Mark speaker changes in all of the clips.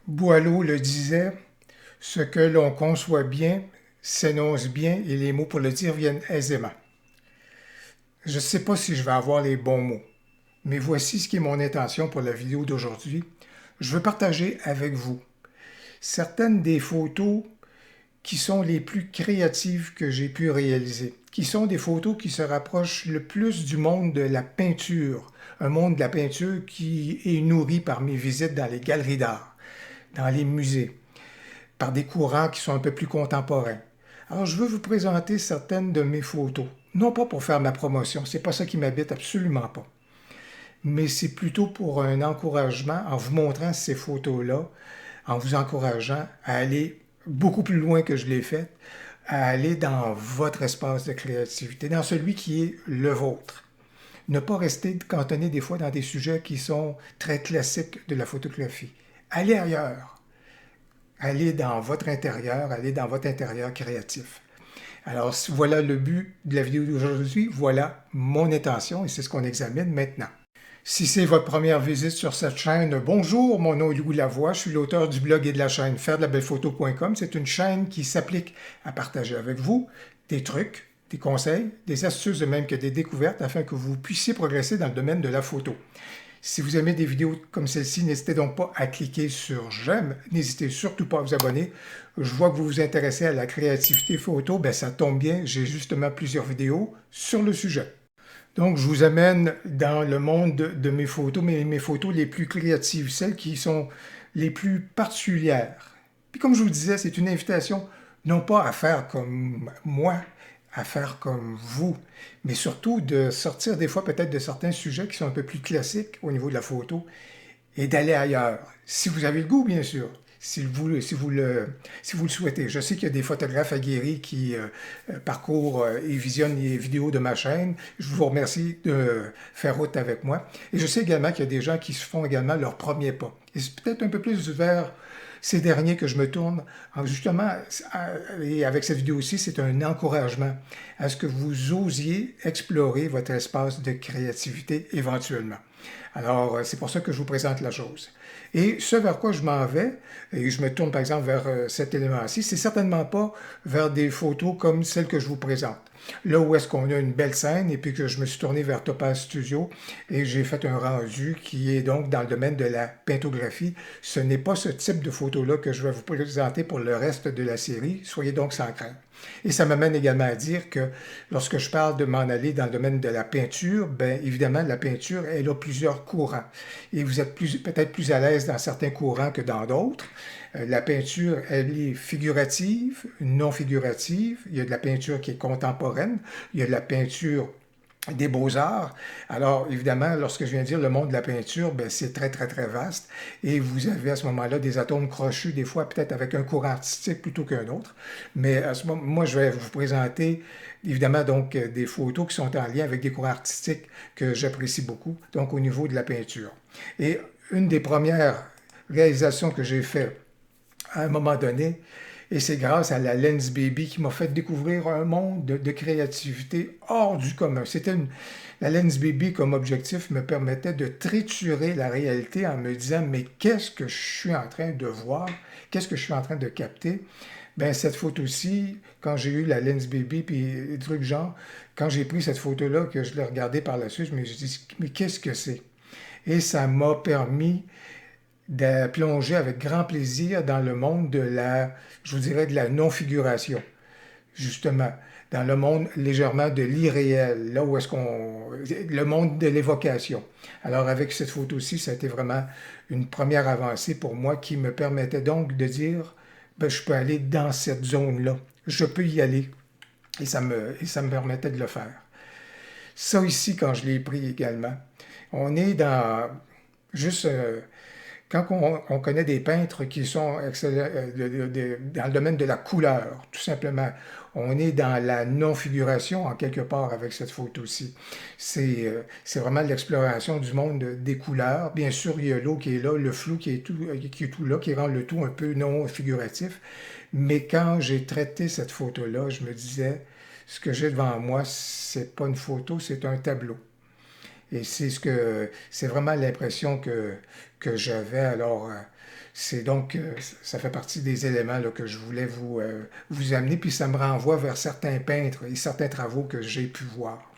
Speaker 1: Boileau le disait, ce que l'on conçoit bien s'énonce bien et les mots pour le dire viennent aisément. Je ne sais pas si je vais avoir les bons mots, mais voici ce qui est mon intention pour la vidéo d'aujourd'hui. Je veux partager avec vous certaines des photos qui sont les plus créatives que j'ai pu réaliser, qui sont des photos qui se rapprochent le plus du monde de la peinture, un monde de la peinture qui est nourri par mes visites dans les galeries d'art, dans les musées, par des courants qui sont un peu plus contemporains. Alors, je veux vous présenter certaines de mes photos. Non pas pour faire ma promotion, c'est pas ça qui m'habite, absolument pas. Mais c'est plutôt pour un encouragement en vous montrant ces photos-là, en vous encourageant à aller beaucoup plus loin que je l'ai fait, à aller dans votre espace de créativité, dans celui qui est le vôtre. Ne pas rester cantonné des fois dans des sujets qui sont très classiques de la photographie. Allez ailleurs. Allez dans votre intérieur, allez dans votre intérieur créatif. Alors, voilà le but de la vidéo d'aujourd'hui, voilà mon intention et c'est ce qu'on examine maintenant. Si c'est votre première visite sur cette chaîne, bonjour, mon nom est Louis Lavoie, je suis l'auteur du blog et de la chaîne fairedelabelephoto.com. C'est une chaîne qui s'applique à partager avec vous des trucs, des conseils, des astuces de même que des découvertes afin que vous puissiez progresser dans le domaine de la photo. Si vous aimez des vidéos comme celle-ci, n'hésitez donc pas à cliquer sur j'aime. N'hésitez surtout pas à vous abonner. Je vois que vous vous intéressez à la créativité photo. Ben, ça tombe bien, j'ai justement plusieurs vidéos sur le sujet. Donc, je vous amène dans le monde de mes photos, mais mes photos les plus créatives, celles qui sont les plus particulières. Puis comme je vous le disais, c'est une invitation non pas à faire comme moi, à faire comme vous, mais surtout de sortir des fois peut-être de certains sujets qui sont un peu plus classiques au niveau de la photo et d'aller ailleurs. Si vous avez le goût, bien sûr. Si vous le souhaitez. Je sais qu'il y a des photographes aguerris qui parcourent et visionnent les vidéos de ma chaîne. Je vous remercie de faire route avec moi. Et je sais également qu'il y a des gens qui se font également leur premier pas. Et c'est peut-être un peu plus vers ces derniers que je me tourne. Justement, et avec cette vidéo aussi, c'est un encouragement à ce que vous osiez explorer votre espace de créativité éventuellement. Alors, c'est pour ça que je vous présente la chose. Et ce vers quoi je m'en vais, et je me tourne par exemple vers cet élément-ci, c'est certainement pas vers des photos comme celles que je vous présente. Là où est-ce qu'on a une belle scène et puis que je me suis tourné vers Topaz Studio et j'ai fait un rendu qui est donc dans le domaine de la pintographie. Ce n'est pas ce type de photo-là que je vais vous présenter pour le reste de la série. Soyez donc sans crainte. Et ça m'amène également à dire que lorsque je parle de m'en aller dans le domaine de la peinture, bien évidemment, la peinture, elle a plusieurs courants. Et vous êtes peut-être plus à l'aise dans certains courants que dans d'autres. La peinture, elle est figurative, non figurative. Il y a de la peinture qui est contemporaine. Il y a de la peinture des beaux-arts. Alors, évidemment, lorsque je viens de dire le monde de la peinture, ben, c'est très, très, très vaste. Et vous avez à ce moment-là des atomes crochus, des fois peut-être avec un courant artistique plutôt qu'un autre. Mais à ce moment, moi, je vais vous présenter, évidemment, donc, des photos qui sont en lien avec des courants artistiques que j'apprécie beaucoup, donc au niveau de la peinture. Et une des premières réalisations que j'ai faites à un moment donné, et c'est grâce à la Lens Baby qui m'a fait découvrir un monde de créativité hors du commun. La Lens Baby comme objectif me permettait de triturer la réalité en me disant mais qu'est-ce que je suis en train de voir? Qu'est-ce que je suis en train de capter? Ben cette photo-ci, quand j'ai eu la Lens Baby puis des trucs genre, quand j'ai pris cette photo-là, que je l'ai regardée par la suite, je me suis dit mais qu'est-ce que c'est? Et ça m'a permis de plonger avec grand plaisir dans le monde de je vous dirais, de la non-figuration, justement, dans le monde légèrement de l'irréel, là où est-ce le monde de l'évocation. Alors avec cette photo-ci, ça a été vraiment une première avancée pour moi qui me permettait donc de dire, ben, je peux aller dans cette zone-là, je peux y aller, et ça me permettait de le faire. Ça ici, quand je l'ai pris également, on est dans juste quand on connaît des peintres qui sont dans le domaine de la couleur, tout simplement, on est dans la non-figuration en quelque part avec cette photo-ci. C'est vraiment l'exploration du monde des couleurs. Bien sûr, il y a l'eau qui est là, le flou qui est tout là, qui rend le tout un peu non figuratif. Mais quand j'ai traité cette photo-là, je me disais, ce que j'ai devant moi, c'est pas une photo, c'est un tableau. Et c'est vraiment l'impression que j'avais. Alors, C'est donc, ça fait partie des éléments là, que je voulais vous amener, puis ça me renvoie vers certains peintres et certains travaux que j'ai pu voir.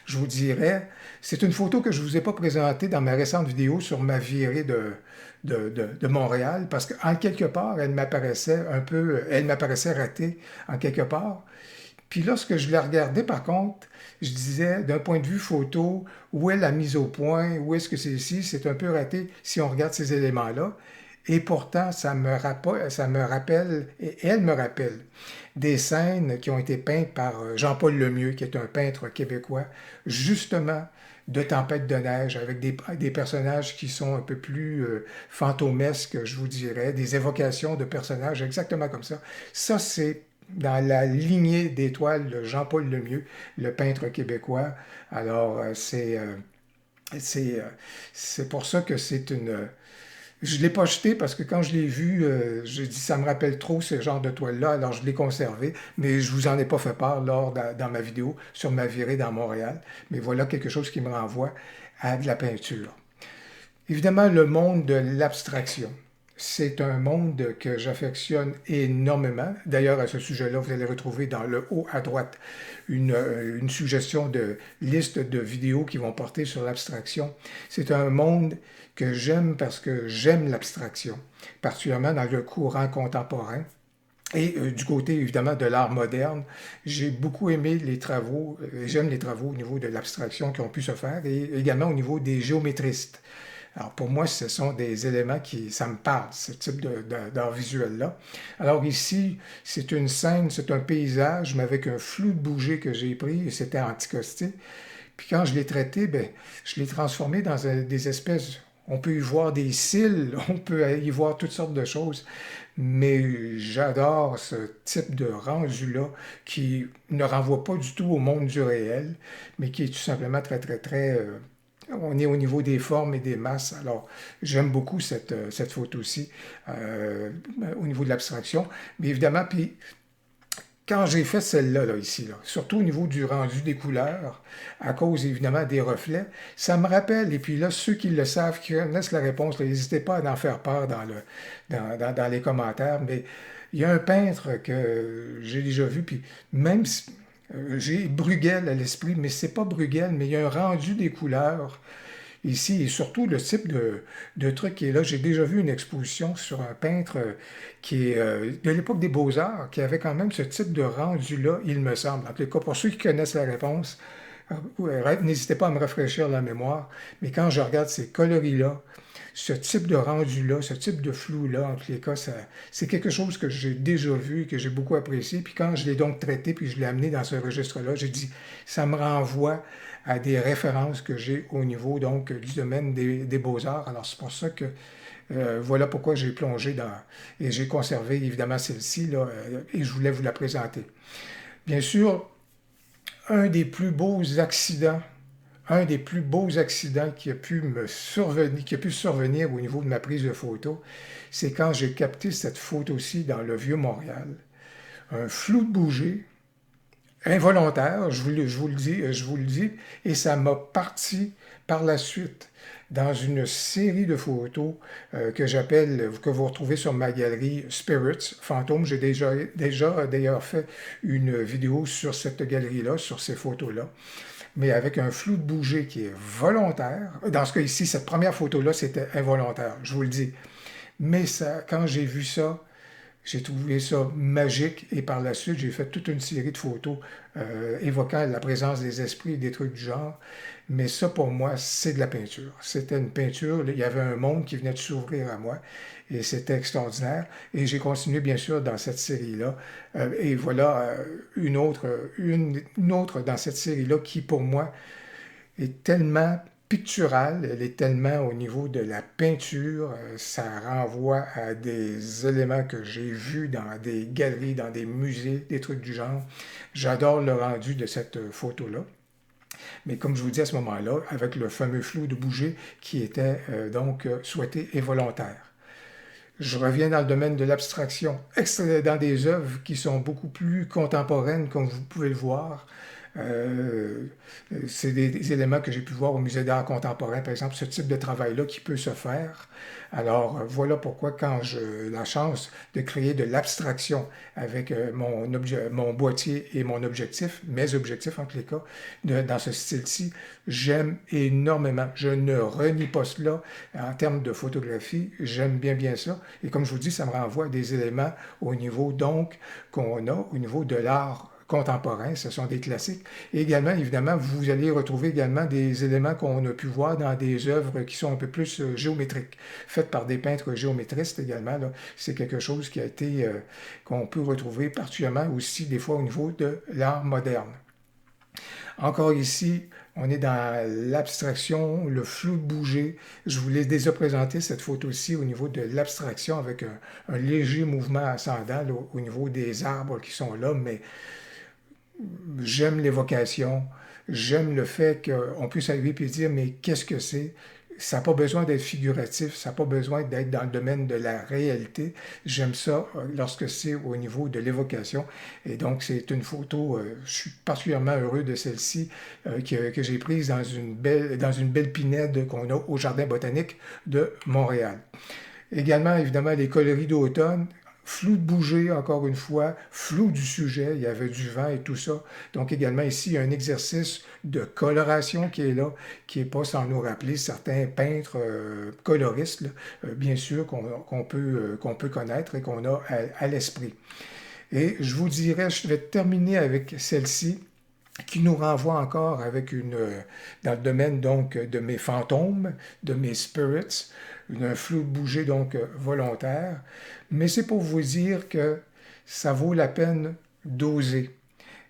Speaker 1: Je vous dirais, c'est une photo que je ne vous ai pas présentée dans ma récente vidéo sur ma virée de Montréal, parce qu'en quelque part, elle m'apparaissait un peu, elle m'apparaissait ratée en quelque part. Puis lorsque je la regardais, par contre, je disais, d'un point de vue photo, où est la mise au point, où est-ce que c'est ici, c'est un peu raté si on regarde ces éléments-là. Et pourtant, ça me rappelle, et elle me rappelle, des scènes qui ont été peintes par Jean-Paul Lemieux, qui est un peintre québécois, justement de tempêtes de neige, avec des personnages qui sont un peu plus fantomesques, je vous dirais, des évocations de personnages exactement comme ça. Ça, c'est dans la lignée d'étoiles de Jean-Paul Lemieux, le peintre québécois. Alors, c'est pour ça que c'est une... Je ne l'ai pas jeté parce que quand je l'ai vu, j'ai dit ça me rappelle trop ce genre de toile-là, alors je l'ai conservé, mais je ne vous en ai pas fait part dans ma vidéo sur ma virée dans Montréal. Mais voilà quelque chose qui me renvoie à de la peinture. Évidemment, le monde de l'abstraction. C'est un monde que j'affectionne énormément. D'ailleurs, à ce sujet-là, vous allez retrouver dans le haut à droite une suggestion de liste de vidéos qui vont porter sur l'abstraction. C'est un monde que j'aime parce que j'aime l'abstraction, particulièrement dans le courant contemporain. Et du côté, évidemment, de l'art moderne, j'ai beaucoup aimé les travaux, j'aime les travaux au niveau de l'abstraction qui ont pu se faire et également au niveau des géométristes. Alors pour moi, ce sont des éléments ça me parle, ce type d'art visuel-là. Alors ici, c'est une scène, c'est un paysage, mais avec un flou de bouger que j'ai pris, et c'était antiquosté. Puis quand je l'ai traité, ben, je l'ai transformé dans des espèces... On peut y voir des cils, on peut y voir toutes sortes de choses, mais j'adore ce type de rendu-là qui ne renvoie pas du tout au monde du réel, mais qui est tout simplement très, très, très... on est au niveau des formes et des masses. Alors, j'aime beaucoup cette photo-ci au niveau de l'abstraction. Mais évidemment, puis quand j'ai fait celle-là, là, ici, là, surtout au niveau du rendu des couleurs, à cause évidemment des reflets, ça me rappelle, et puis là, ceux qui le savent, qui connaissent la réponse, n'hésitez pas à en faire part dans les commentaires, mais il y a un peintre que j'ai déjà vu, puis même si, j'ai Bruegel à l'esprit, mais c'est pas Bruegel, mais il y a un rendu des couleurs ici, et surtout le type de truc qui est là. J'ai déjà vu une exposition sur un peintre qui est de l'époque des Beaux-Arts, qui avait quand même ce type de rendu-là, il me semble. En tout cas, pour ceux qui connaissent la réponse, n'hésitez pas à me rafraîchir la mémoire, mais quand je regarde ces coloris-là, ce type de rendu-là, ce type de flou-là, en tous les cas, c'est quelque chose que j'ai déjà vu, que j'ai beaucoup apprécié. Puis quand je l'ai donc traité, puis je l'ai amené dans ce registre-là, j'ai dit, ça me renvoie à des références que j'ai au niveau donc du domaine des beaux-arts. Alors c'est pour ça que voilà pourquoi j'ai plongé dans... Et j'ai conservé évidemment celle-ci, là, et je voulais vous la présenter. Bien sûr, un des plus beaux accidents un des plus beaux accidents qui a pu survenir au niveau de ma prise de photo, c'est quand j'ai capté cette photo-ci dans le vieux Montréal. Un flou de bouger, involontaire, je vous le dis, et ça m'a parti par la suite dans une série de photos que vous retrouvez sur ma galerie Spirits, Fantômes. J'ai déjà d'ailleurs fait une vidéo sur cette galerie-là, sur ces photos-là, mais avec un flou de bouger qui est volontaire. Dans ce cas ici, cette première photo-là, c'était involontaire, je vous le dis. Mais ça, quand j'ai vu ça, j'ai trouvé ça magique et par la suite, j'ai fait toute une série de photos évoquant la présence des esprits et des trucs du genre. Mais ça, pour moi, c'est de la peinture. C'était une peinture, il y avait un monde qui venait de s'ouvrir à moi et c'était extraordinaire. Et j'ai continué, bien sûr, dans cette série-là. Et voilà une autre dans cette série-là qui, pour moi, est tellement picturale, elle est tellement au niveau de la peinture, ça renvoie à des éléments que j'ai vus dans des galeries, dans des musées, des trucs du genre. J'adore le rendu de cette photo-là. Mais comme je vous dis à ce moment-là, avec le fameux flou de bouger qui était donc souhaité et volontaire. Je reviens dans le domaine de l'abstraction, dans des œuvres qui sont beaucoup plus contemporaines, comme vous pouvez le voir. C'est des éléments que j'ai pu voir au Musée d'art contemporain, par exemple, ce type de travail-là qui peut se faire. Alors, voilà pourquoi quand j'ai la chance de créer de l'abstraction avec mon boîtier et mon objectif, mes objectifs en tous les cas, dans ce style-ci, j'aime énormément. Je ne renie pas cela en termes de photographie. J'aime bien ça. Et comme je vous dis, ça me renvoie à des éléments au niveau donc qu'on a au niveau de l'art contemporain, ce sont des classiques. Et également, évidemment, vous allez retrouver également des éléments qu'on a pu voir dans des œuvres qui sont un peu plus géométriques, faites par des peintres géométristes également. C'est quelque chose qui a été, qu'on peut retrouver particulièrement aussi des fois au niveau de l'art moderne. Encore ici, on est dans l'abstraction, le flou de bouger. Je vous l'ai déjà présenté cette photo-ci au niveau de l'abstraction avec un léger mouvement ascendant au niveau des arbres qui sont là, mais j'aime l'évocation, j'aime le fait qu'on puisse arriver et dire mais qu'est-ce que c'est? Ça n'a pas besoin d'être figuratif, ça n'a pas besoin d'être dans le domaine de la réalité. J'aime ça lorsque c'est au niveau de l'évocation. Et donc, c'est une photo, je suis particulièrement heureux de celle-ci, que j'ai prise dans une belle pinède qu'on a au Jardin botanique de Montréal. Également, évidemment, les coloris d'automne. Flou de bouger, encore une fois, flou du sujet, il y avait du vent et tout ça. Donc également ici, il y a un exercice de coloration qui est là, qui n'est pas sans nous rappeler certains peintres coloristes, là, bien sûr, qu'on peut connaître et qu'on a à l'esprit. Et je vous dirais, je vais terminer avec celle-ci, qui nous renvoie encore avec dans le domaine donc de mes fantômes, de mes spirits, un flou de bouger donc volontaire. Mais c'est pour vous dire que ça vaut la peine d'oser,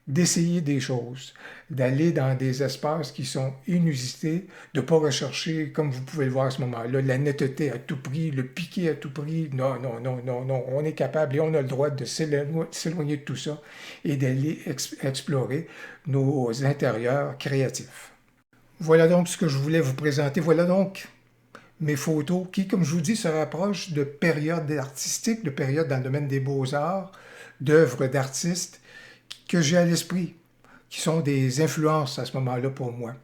Speaker 1: d'essayer des choses, d'aller dans des espaces qui sont inusités, de ne pas rechercher, comme vous pouvez le voir à ce moment-là, la netteté à tout prix, le piqué à tout prix. Non, non, non, non, non. On est capable et on a le droit de s'éloigner de tout ça et d'aller explorer nos intérieurs créatifs. Voilà donc ce que je voulais vous présenter. Voilà donc mes photos qui, comme je vous dis, se rapprochent de périodes artistiques, de périodes dans le domaine des beaux-arts, d'œuvres d'artistes que j'ai à l'esprit, qui sont des influences à ce moment-là pour moi.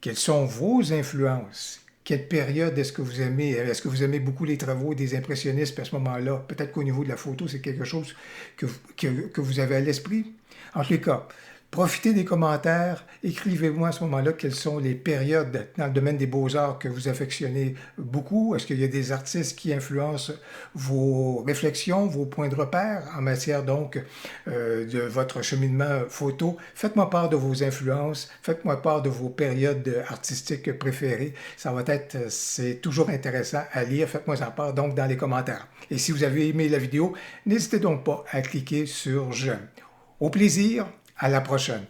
Speaker 1: Quelles sont vos influences? Quelle période est-ce que vous aimez? Est-ce que vous aimez beaucoup les travaux des impressionnistes à ce moment-là? Peut-être qu'au niveau de la photo, c'est quelque chose que vous avez à l'esprit. En tous les cas, profitez des commentaires, écrivez-moi à ce moment-là quelles sont les périodes dans le domaine des beaux-arts que vous affectionnez beaucoup. Est-ce qu'il y a des artistes qui influencent vos réflexions, vos points de repère en matière donc de votre cheminement photo? Faites-moi part de vos influences, faites-moi part de vos périodes artistiques préférées. Ça va être, c'est toujours intéressant à lire. Faites-moi en part donc dans les commentaires. Et si vous avez aimé la vidéo, n'hésitez donc pas à cliquer sur j'aime. Au plaisir! À la prochaine.